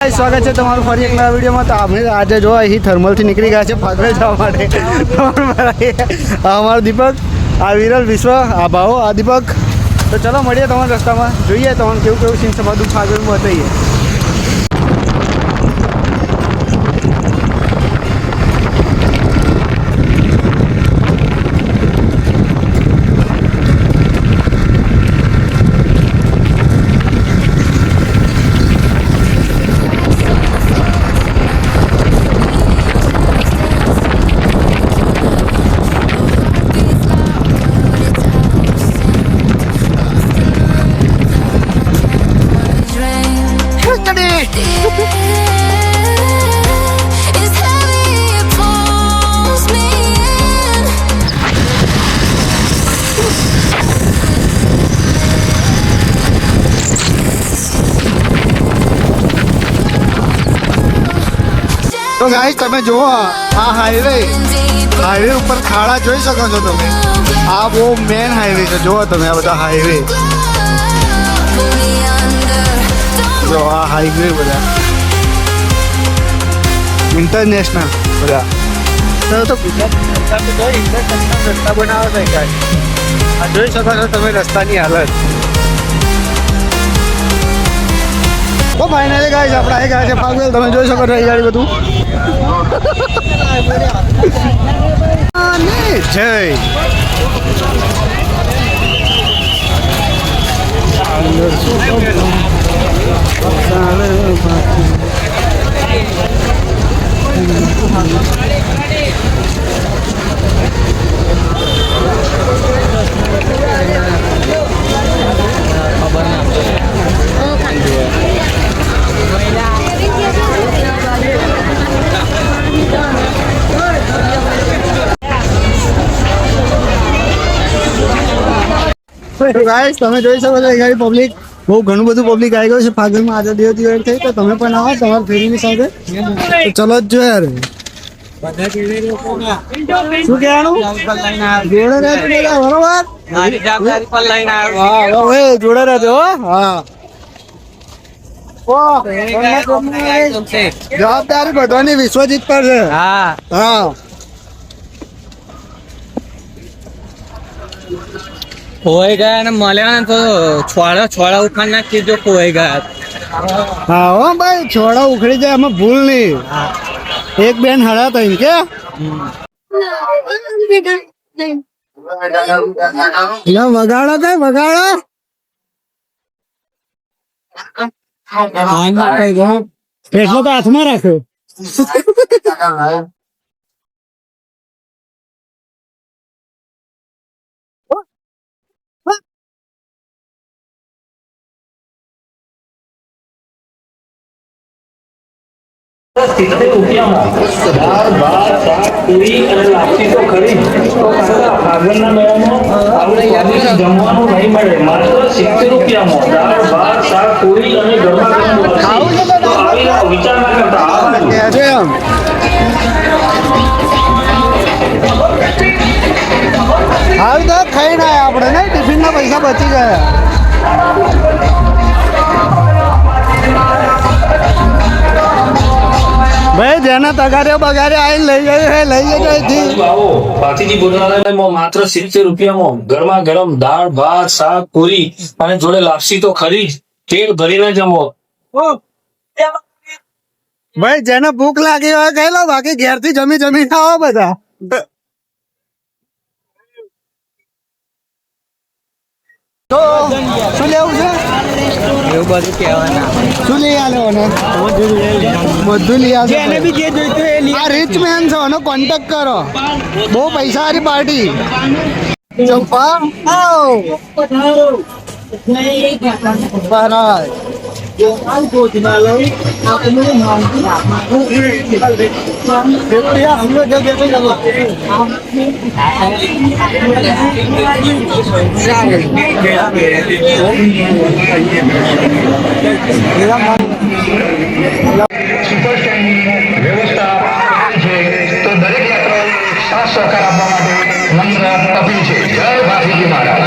Guys સ્વાગત છે તમારું ફરી એક નવા વિડીયોમાં। તો આપણે આજે જો અહીં થર્મલથી નીકળી ગયા છે ફાગલ જવા માટે। અમારો દીપક, આ વિરલ, વિશ્વ, આ ભાવો, આ દીપક। તો ચલો મળીએ તમારા રસ્તામાં, જોઈએ તમને કેવું કેવું સીન છે બધું ફાગલમાં બતાવીએ। तो गाइस તમે જુઓ આ હાઈવે ઉપર ખાડા જોઈ શકો છો તમે। આ બહુ મેન હાઈવે છે, જુઓ તમે આ બધા હાઈવે, જો આ હાઈવે બધા ઇન્ટરનેશનલ બધા। તો ઇન્ટરનેશનલ રસ્તા બનાવે છે ગાઈસ, આ જોઈ શકો છો તમે રસ્તાની હાલત। તો ફાઇનલી ગાઈસ આપણે આવી ગયા છે ફાગલ, તમે જોઈ શકો છો એ ગાડી બધું। જય ગાઈસ તમે જોઈ શકો છો ગાડી પબ્લિક બહુ ઘણું બધું પબ્લિક આવી ગયું છે ફાગલમાં। આજે દિવસ થઈ તો તમે પણ આવો તમારી ફેરીની સાથે। તો ચલો જ જો યાર, શું કહેવાનું જોડે રહેજો બરોબર, જોડે રહેજો। હા જવાબદારી બધાની વિશ્વજીત પર છે। હા હા ખોવાઈ ગયા ને મળ્યા ને તો છોડા ઉખાડ નાખી જો ખોવાઈ ગયા। હા હો ભાઈ, છોડા ઉખડી જાય એમાં ભૂલ નહીં। એક બેન હડા તો કે વગાડો કઈ વગાડો પેટલો તો હાથમાં રાખ્યો। રૂપિયામાં દાળ, ભાત, શાક, પૂરી અને લાપસી તો ખરી આગળના મેળામાં આવું સ્વાદિષ્ટ જમવાનું નહીં મળે। માત્ર 70 રૂપિયામાં દાળ, ભાત, શાક, પૂરી અને ગરમા ગરમ લાપસી। તો આવી વિચાર ના કરતા આ બાજુ હાલ તો ખાઈને આયા આપણે ને, ટિફિન ના પૈસા બચી ગયા। ભાઈ જેના તગારે બગારે આવીને લઈ જજો આવો ભાતીજી ભોજનાલયમાં માત્ર 70 રૂપિયામાં ગરમા ગરમ દાળ, ભાત, શાક, પૂરી અને જોડે લાપસી તો ખરી જ। પેટ ભરીને જમો। ભાઈ જેને ભૂખ લાગી હોય ખાઈ લો, બાકી ઘેરથી જમી ખાઓ બધા। તો શું લેવું છે એવું બધું કહેવાના, શું લઈ આલ્યો બધું લઈ આવશે। આ રીચ મેન છે, એનો કોન્ટેક્ટ કરો, બહુ પૈસા વાળી પાર્ટી। ચંપા વ્યવસ્થા છે તો દરેક યાત્રાઓને સાથ સહકાર આપવા માટે નમ્ર અપીલ છે। જય ભાતીજી મહારાજ।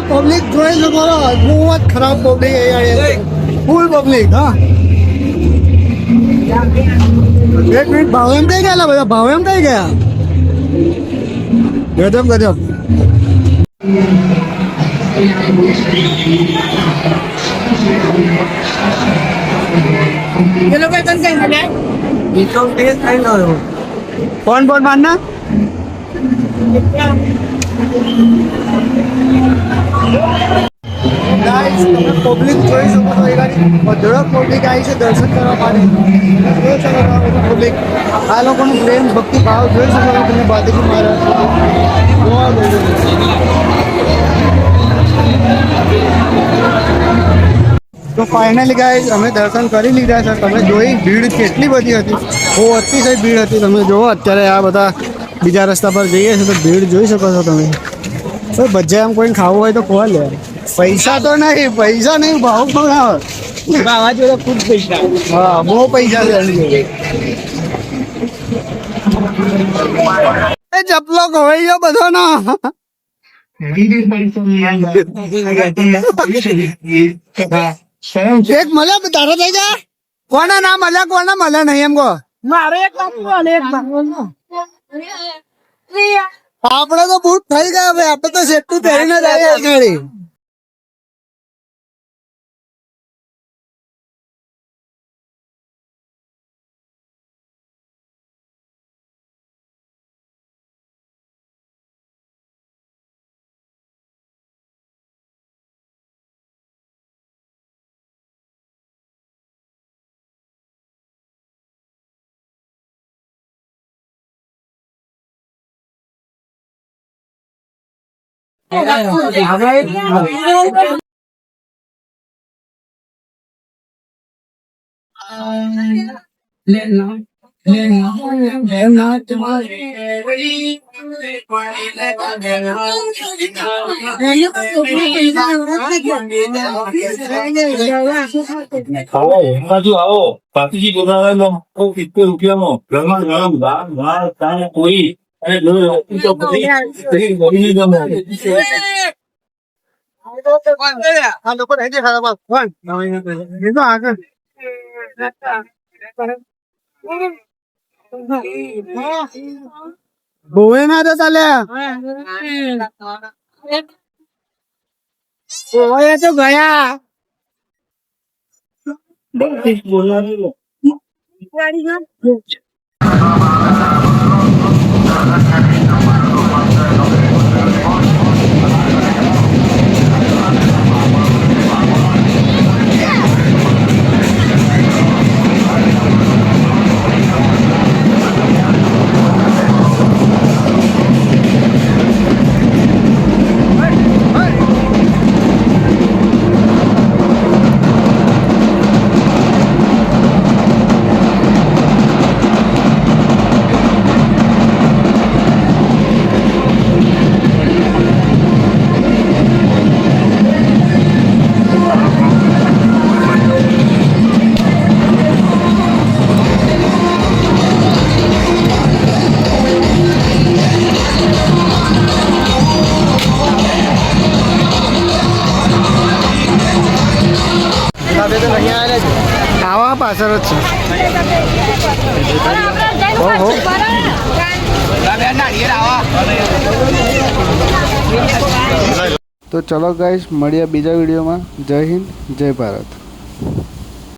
પબ્લિક જોઈ શકો છો, બહુ જ ખરાબ પબ્લિક ફૂલ પબ્લિક. હા એક મિનિટ, ભાવ એમ કઈ ગયા બધા, ભાવ એમ કઈ ગયા? ગજબ ગજબ. કોણ કોણ માનના પબ્લિક જોઈ શકો છો, એ ગાડી ઝડપ પબ્લિક આવી છે દર્શન કરવા માટે. જોઈ શકો છો પબ્લિક, આ લોકોનું પ્રેમ ભક્તિ ભાવ જોઈ શકો છો તમે. બાદકી મહારાજ તો ફાઇનલી ગાઈસ અમે દર્શન કરી લીધા છે. તમે જોઈ ભીડ કેટલી બધી હતી, બહુ અતિશય ભીડ હતી. તમે જુઓ અત્યારે આ બધા બીજા રસ્તા પર જઈએ છીએ તો ભીડ જોઈ શકો છો તમે. તો ભજીયા આમ કોઈને ખાવું હોય તો ખોવા લે. પૈસા તો નહીં, પૈસા નહીં, ભાવ પણ આવે. બાવા જોડે ખૂબ પૈસા. હા, બહુ પૈસા છે એની જોડે. એ ચપલો ખોવાઈ ગયો બધો ના. એક મળ્યા તારા થઈ ગયા, કોના ના મળ્યા, કોના મળ્યા નહીં એમ કહો. મારે એક બાપુ એક બાપુ આપડે તો બૂટ થઈ ગયા ભાઈ, આપડે તો સેટું પહેરીને જ આવ્યા ગાડી. આવો પાતીજી બનાવેલો 70 રૂપિયામાં ગરમા ગરમ દાળ ભાત ચા પૂરી અને તો બધી ગમે આ લોકો નહીં દેખાતા કોણ આગળ. બોએ ના તો ચાલે, બોએ તો ગયા. બોલાવેલો ધાબે તો નહીં આવે જ. આવા પાછળ જ છે. ઓહો. તો ચલો ગાઈસ મળીએ બીજા વિડીયોમાં. જય હિન્દ જય ભારત.